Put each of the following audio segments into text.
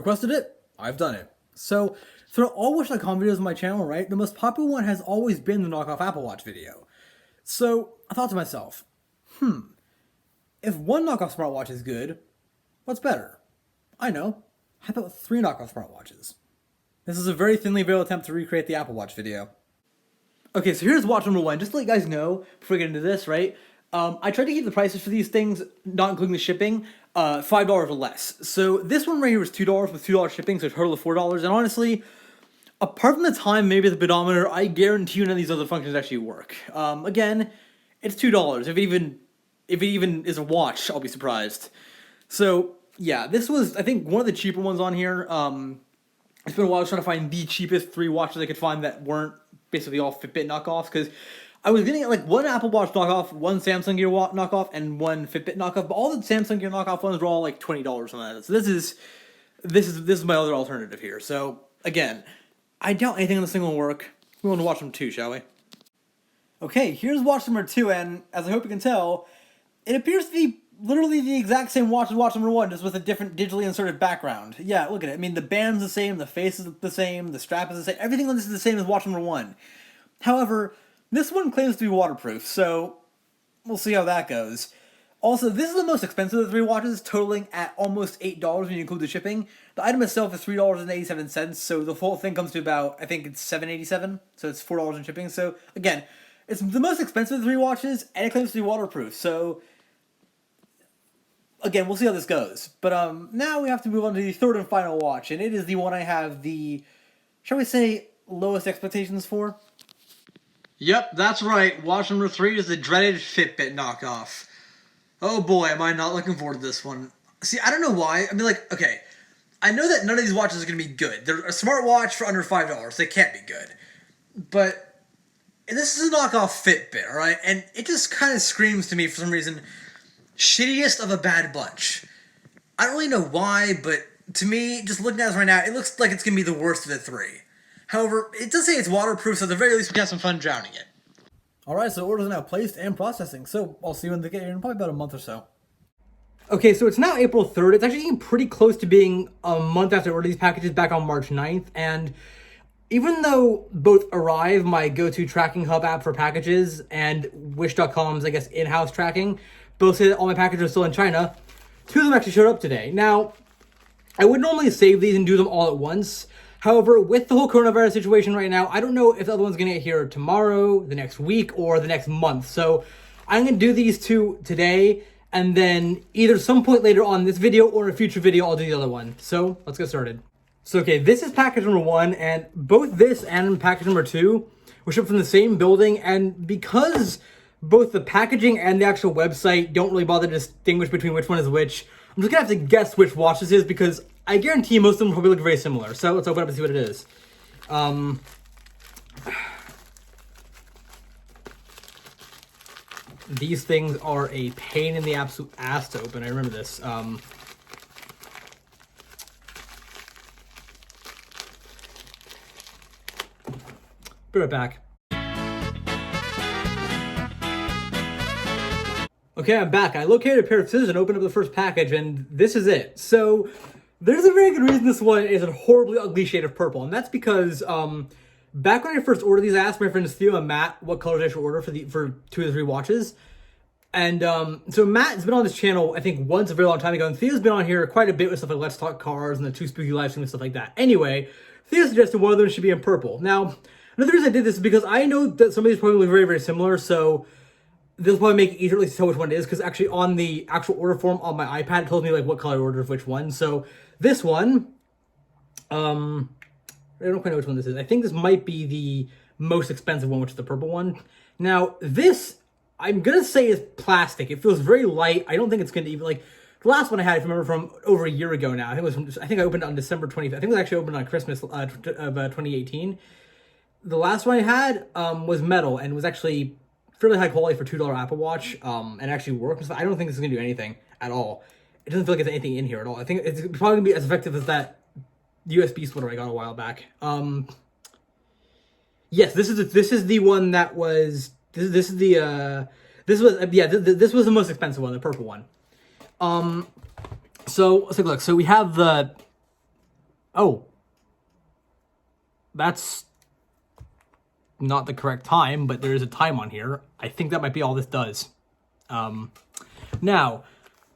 requested it, I've done it. So, throughout all Wish.com videos on my channel, right, the most popular one has always been the knockoff Apple Watch video. So, I thought to myself, if one knockoff smartwatch is good, what's better? I know. How about 3 knockoff smartwatches? This is a very thinly veiled attempt to recreate the Apple Watch video. Okay, so here's watch number 1. Just to let you guys know, before we get into this, right? I tried to keep the prices for these things, not including the shipping, $5 or less. So this one right here was $2 with $2 shipping, so a total of $4. And honestly, apart from the time, maybe the pedometer, I guarantee you none of these other functions actually work. Again, it's $2. If it even is a watch, I'll be surprised. So yeah, this was, I think, one of the cheaper ones on here. It's been a while trying to find the cheapest 3 watches I could find that weren't basically all Fitbit knockoffs, because I was getting like one Apple Watch knockoff, one Samsung Gear knockoff, and one Fitbit knockoff. But all the Samsung Gear knockoff ones were all like $20 on that. So this is my other alternative here. So again, I doubt anything on this thing will work. We want to watch them too, shall we? Okay, here's watch number 2, and as I hope you can tell, it appears to be literally the exact same watch as watch number 1, just with a different digitally inserted background. Yeah, look at it. I mean, the band's the same, the face is the same, the strap is the same. Everything on this is the same as watch number 1. However, this one claims to be waterproof, so we'll see how that goes. Also, this is the most expensive of the 3 watches, totaling at almost $8 when you include the shipping. The item itself is $3.87, so the whole thing comes to about, I think it's $7.87, so it's $4 in shipping. So, again, it's the most expensive of the 3 watches, and it claims to be waterproof, so again, we'll see how this goes. But now we have to move on to the 3rd and final watch, and it is the one I have the, shall we say, lowest expectations for. Yep, that's right. Watch number 3 is the dreaded Fitbit knockoff. Oh boy, am I not looking forward to this one. See, I don't know why. I mean, like, okay, I know that none of these watches are going to be good. They're a smartwatch for under $5. They can't be good. But this is a knockoff Fitbit, alright? And it just kind of screams to me, for some reason, shittiest of a bad bunch. I don't really know why, but to me, just looking at this right now, it looks like it's going to be the worst of the 3. However, it does say it's waterproof, so at the very least we can have some fun drowning it. Alright, so orders are now placed and processing, so I'll see you when they get here in probably about a month or so. Okay, so it's now April 3rd. It's actually getting pretty close to being a month after I ordered these packages back on March 9th, and even though both Arrive, my go-to tracking hub app for packages, and Wish.com's, I guess, in-house tracking, both say that all my packages are still in China, 2 of them actually showed up today. Now, I would normally save these and do them all at once. However, with the whole coronavirus situation right now, I don't know if the other one's going to get here tomorrow, the next week, or the next month. So I'm going to do these 2 today, and then either some point later on in this video or in a future video, I'll do the other one. So let's get started. So okay, this is package number 1, and both this and package number 2 were shipped from the same building, and because both the packaging and the actual website don't really bother to distinguish between which one is which, I'm just going to have to guess which watch this is, because I guarantee most of them probably look very similar. So let's open up and see what it is. These things are a pain in the absolute ass to open. I remember this. Be right back. Okay, I'm back. I located a pair of scissors and opened up the first package, and this is it. So there's a very good reason this one is a horribly ugly shade of purple, and that's because back when I first ordered these, I asked my friends Theo and Matt what colors I should order for 2 of the 3 watches. And so Matt's been on this channel, I think, once a very long time ago, and Theo's been on here quite a bit with stuff like Let's Talk Cars and the Too Spooky live stream and stuff like that. Anyway, Theo suggested one of them should be in purple. Now, another reason I did this is because I know that some of these probably look very, very similar, so this will probably make it easier to tell which one it is, because actually on the actual order form on my iPad, it told me like what color I ordered for which one. So this one, I don't quite know which one this is. I think this might be the most expensive one, which is the purple one. Now this, I'm gonna say, is plastic. It feels very light. I don't think it's gonna even, like, the last one I had, if you remember, from over a year ago now. I think I opened it on December 25th. I think it was actually opened on Christmas of 2018. The last one I had was metal and was actually fairly high quality for $2 Apple Watch, and actually worked. So I don't think this is gonna do anything at all. It doesn't feel like there's anything in here at all. I think it's probably gonna be as effective as that USB splitter I got a while back. Yes, this is the one that was this was the most expensive one, the purple one. So let's take a look. So we have the Oh, that's not the correct time, but there is a time on here. I think that might be all this does. Now,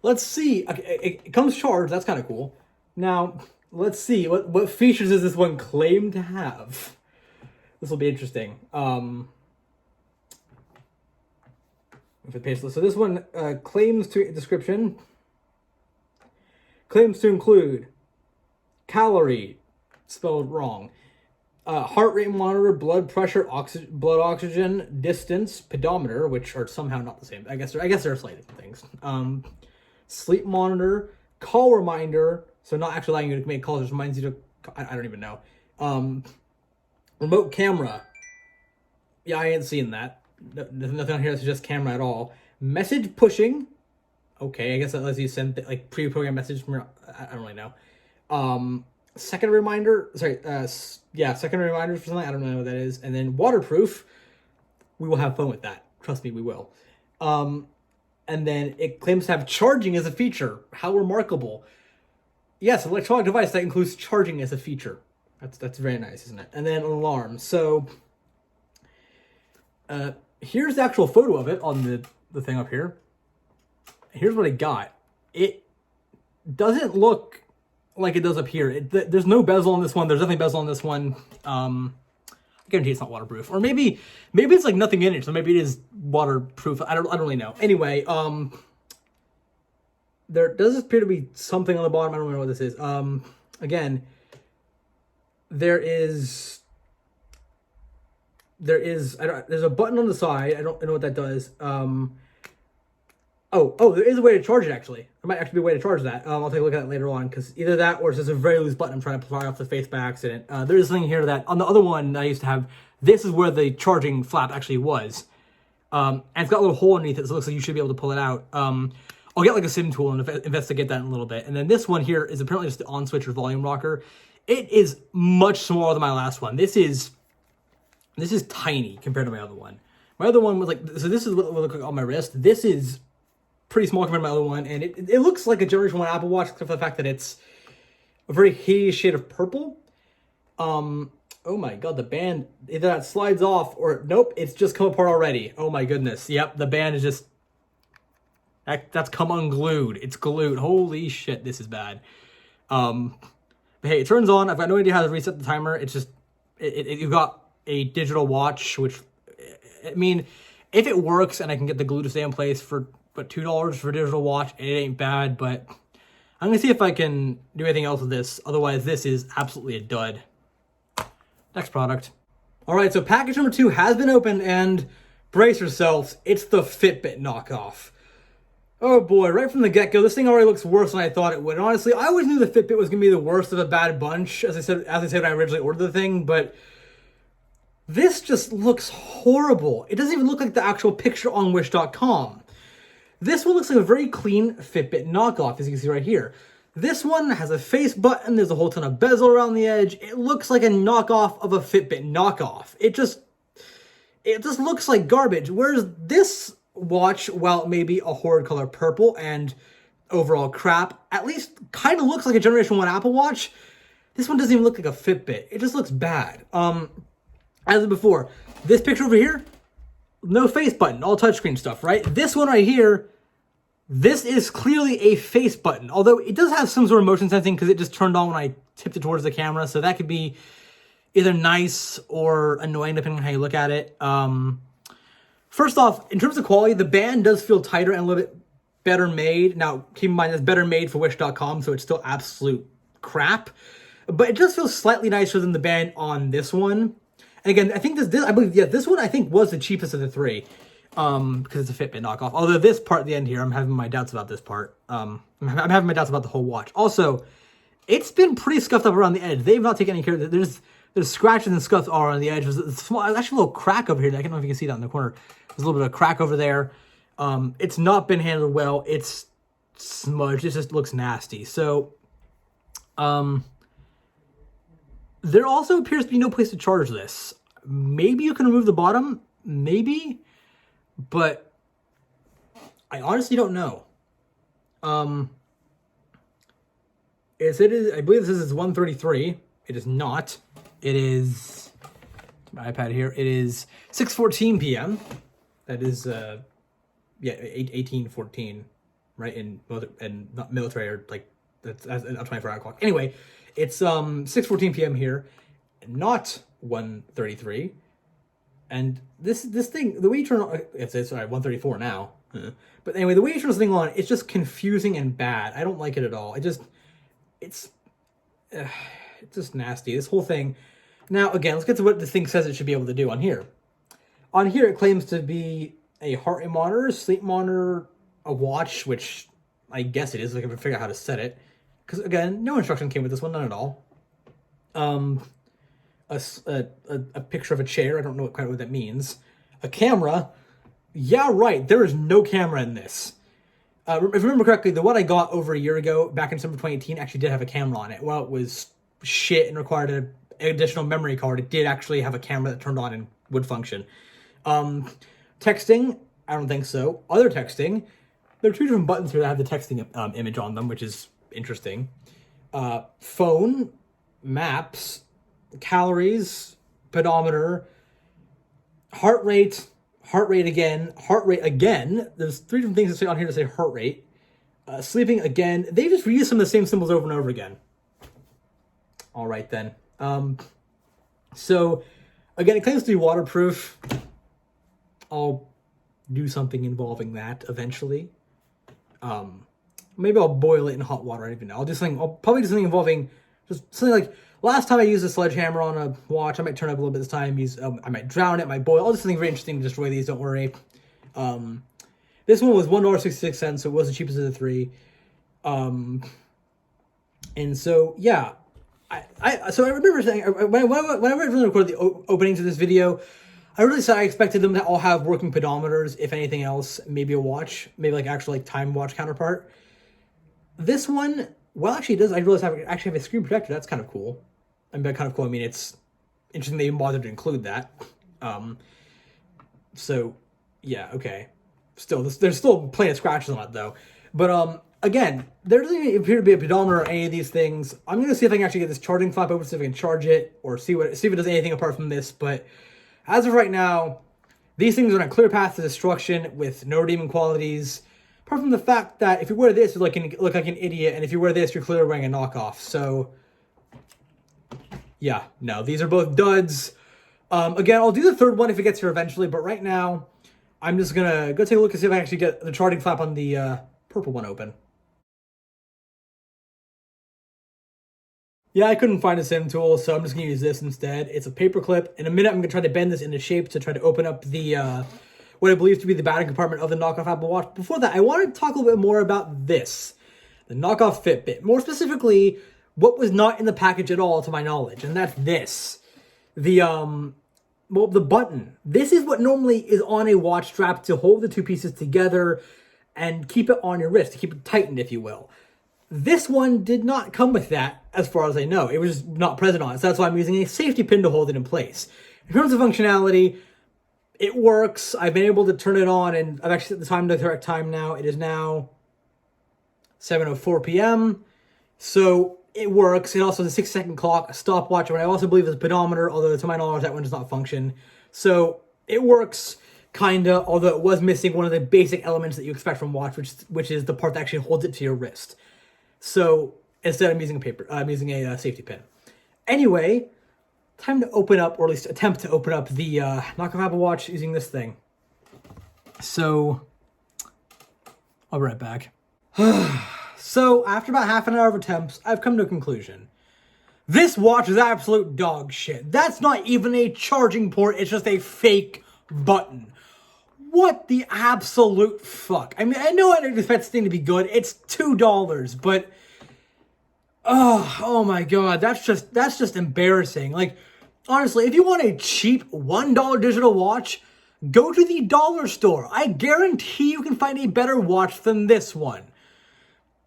let's see. Okay, it comes charged. That's kind of cool. Now, let's see. What features does this one claim to have? This will be interesting. So this one claims to description. Claims to include calorie, spelled wrong. Heart rate monitor, blood pressure, blood oxygen, distance, pedometer, which are somehow not the same. I guess they're slightly different things. Sleep monitor, call reminder, so not actually allowing you to make calls, just reminds you to. I don't even know. Remote camera. Yeah, I ain't seeing that. There's nothing on here that's just camera at all. Message pushing. Okay, I guess that lets you send like pre-programmed messages from your. I don't really know. Second reminder. Sorry. Second reminder for something. I don't know what that is. And then waterproof. We will have fun with that. Trust me, we will. And then it claims to have charging as a feature. How remarkable! Yes, an electronic device that includes charging as a feature. That's very nice, isn't it? And then an alarm. So, here's the actual photo of it on the thing up here. Here's what I got. It doesn't look like it does up here. There's no bezel on this one. There's definitely bezel on this one. I guarantee it's not waterproof. Or maybe it's like nothing in it, so maybe it is waterproof. I don't really know. Anyway, there does appear to be something on the bottom. I don't know what this is. Again, there's a button on the side. I don't know what that does. Oh, there is a way to charge it, actually. There might actually be a way to charge that. I'll take a look at that later on, because either that or it's just a very loose button I'm trying to fire off the face by accident. There is something here that, on the other one that I used to have, this is where the charging flap actually was. And it's got a little hole underneath it, so it looks like you should be able to pull it out. I'll get like a sim tool and investigate that in a little bit. And then this one here is apparently just the on switch or volume rocker. It is much smaller than my last one. This is tiny compared to my other one. My other one was like, so this is what it looked like on my wrist. This is pretty small compared to my other one, and it looks like a Generation 1 Apple Watch, except for the fact that it's a very hazy shade of purple. Oh my god, the band, either that slides off, or nope, it's just come apart already. Oh my goodness, yep, the band is just, that's come unglued. It's glued. Holy shit, this is bad. But hey, it turns on. I've got no idea how to reset the timer. It's just, you've got a digital watch, which, I mean, if it works and I can get the glue to stay in place for $2 for a digital watch, it ain't bad, but I'm gonna see if I can do anything else with this. Otherwise, this is absolutely a dud. Next product. All right, so package number 2 has been opened, and brace yourselves, it's the Fitbit knockoff. Oh boy, right from the get-go, this thing already looks worse than I thought it would. And honestly, I always knew the Fitbit was gonna be the worst of a bad bunch, as I said when I originally ordered the thing, but this just looks horrible. It doesn't even look like the actual picture on Wish.com. This one looks like a very clean Fitbit knockoff, as you can see right here. This one has a face button, there's a whole ton of bezel around the edge. It looks like a knockoff of a Fitbit knockoff. It just looks like garbage. Whereas this watch, while it may be a horrid color purple and overall crap, at least kind of looks like a Generation 1 Apple Watch. This one doesn't even look like a Fitbit. It just looks bad. As before, this picture over here, no face button, all touchscreen stuff, right? This one right here, this is clearly a face button, although it does have some sort of motion sensing because it just turned on when I tipped it towards the camera, so that could be either nice or annoying depending on how you look at it. First off, in terms of quality, the band does feel tighter and a little bit better made. Now, keep in mind, it's better made for Wish.com, so it's still absolute crap, but it does feel slightly nicer than the band on this one. And again, I think this one I think was the cheapest of the 3, because it's a Fitbit knockoff. Although this part at the end here, I'm having my doubts about this part. I'm having my doubts about the whole watch. Also, it's been pretty scuffed up around the edge. They've not taken any care. There's scratches and scuffs all around the edge. There's actually a little crack over here. I don't know if you can see that in the corner. There's a little bit of crack over there. It's not been handled well. It's smudged. It just looks nasty. So, there also appears to be no place to charge this. Maybe you can remove the bottom, maybe, but I honestly don't know. it is, I believe this is 1:33. It is not. It is, my iPad here. It is 6:14 p.m. That is, 18:14, right? In not military, or like, that's a 24-hour clock. Anyway, it's 6:14 p.m. here, not 1:33. And this thing, the way you turn on, it's sorry, 1:34 now. But anyway, the way you turn this thing on, it's just confusing and bad. I don't like it at all. It's just nasty. This whole thing. Now, again, let's get to what the thing says it should be able to do on here. On here, it claims to be a heart rate monitor, sleep monitor, a watch, which I guess it is. I can figure out how to set it. Because, again, no instruction came with this one, none at all. A picture of a chair. I don't know quite what that means. A camera. Yeah, right. There is no camera in this. If I remember correctly, the one I got over a year ago, back in December 2018, actually did have a camera on it. While it was shit and required an additional memory card, it did actually have a camera that turned on and would function. Texting, I don't think so. Other texting, there are two different buttons here that have the texting image on them, which is interesting. Phone, maps, calories, pedometer, heart rate again. There's three different things that say on here to say heart rate. Sleeping again. They just reuse some of the same symbols over and over again. All right then. So again, it claims to be waterproof. I'll do something involving that eventually. Maybe I'll boil it in hot water. I don't even know. I'll probably do something involving just something like, last time I used a sledgehammer on a watch. I might turn up a little bit this time. I might drown it, might boil. I'll do something very interesting to destroy these, don't worry. This one was $1.66, so it wasn't cheap as the three. And so, yeah. So I remember saying, when I originally recorded the opening to this video, I really said I expected them to all have working pedometers, if anything else, maybe a watch, maybe like actual like time watch counterpart. This one, well, actually it does. I realized I actually have a screen protector. That's kind of cool. I mean, kind of cool. I mean, it's interesting they even bothered to include that. So, yeah, okay. Still, there's still plenty of scratches on it, though. But, again, there doesn't even appear to be a pedometer or any of these things. I'm going to see if I can actually get this charging flap open, see if I can charge it, or see if it does anything apart from this. But as of right now, these things are on a clear path to destruction with no redeeming qualities. Apart from the fact that if you wear this, you look like an idiot, and if you wear this, you're clearly wearing a knockoff. So, yeah, no, these are both duds. Again, I'll do the third one if it gets here eventually, but right now, I'm just gonna go take a look and see if I can actually get the charging flap on the purple one open. Yeah, I couldn't find a sim tool, so I'm just gonna use this instead. It's a paper clip. In a minute, I'm gonna try to bend this into shape to try to open up the what I believe to be the battery compartment of the knockoff Apple Watch. Before that, I want to talk a little bit more about this, the knockoff Fitbit. More specifically, what was not in the package at all, to my knowledge, and that's this. The button. This is what normally is on a watch strap to hold the two pieces together and keep it on your wrist, to keep it tightened, if you will. This one did not come with that, as far as I know. It was not present on it, so that's why I'm using a safety pin to hold it in place. In terms of functionality, it works. I've been able to turn it on, and I've actually set the time to the correct time now. It is now 7:04 p.m., so it works. It also has a 6-second clock, a stopwatch, what I also believe is a pedometer, although to my knowledge that one does not function. So it works, kinda, although it was missing one of the basic elements that you expect from watch, which is the part that actually holds it to your wrist. So instead I'm using I'm using a safety pin. Anyway, time to open up, or at least attempt to open up the knockoff Apple Watch using this thing. So, I'll be right back. So, after about half an hour of attempts, I've come to a conclusion. This watch is absolute dog shit. That's not even a charging port, it's just a fake button. What the absolute fuck? I mean, I know I didn't expect this thing to be good. It's $2, but oh my god, that's just embarrassing. Like, honestly, if you want a cheap $1 digital watch, go to the dollar store. I guarantee you can find a better watch than this one.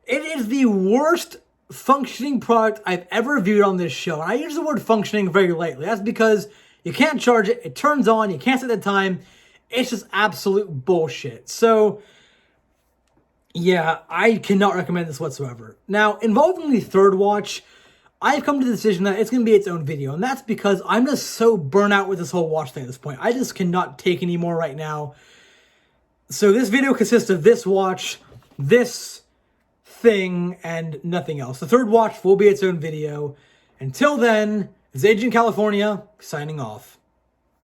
It is the worst functioning product I've ever viewed on this show. And I use the word functioning very lightly. That's because you can't charge it, it turns on, you can't set the time. It's just absolute bullshit. So, Yeah, I cannot recommend this whatsoever. Now, involving the third watch, I've come to the decision that it's going to be its own video, and that's because I'm just so burnt out with this whole watch thing at this point. I just cannot take any more right now. So this video consists of this watch, this thing, and nothing else. The third watch will be its own video. Until then, this is Agent California, signing off.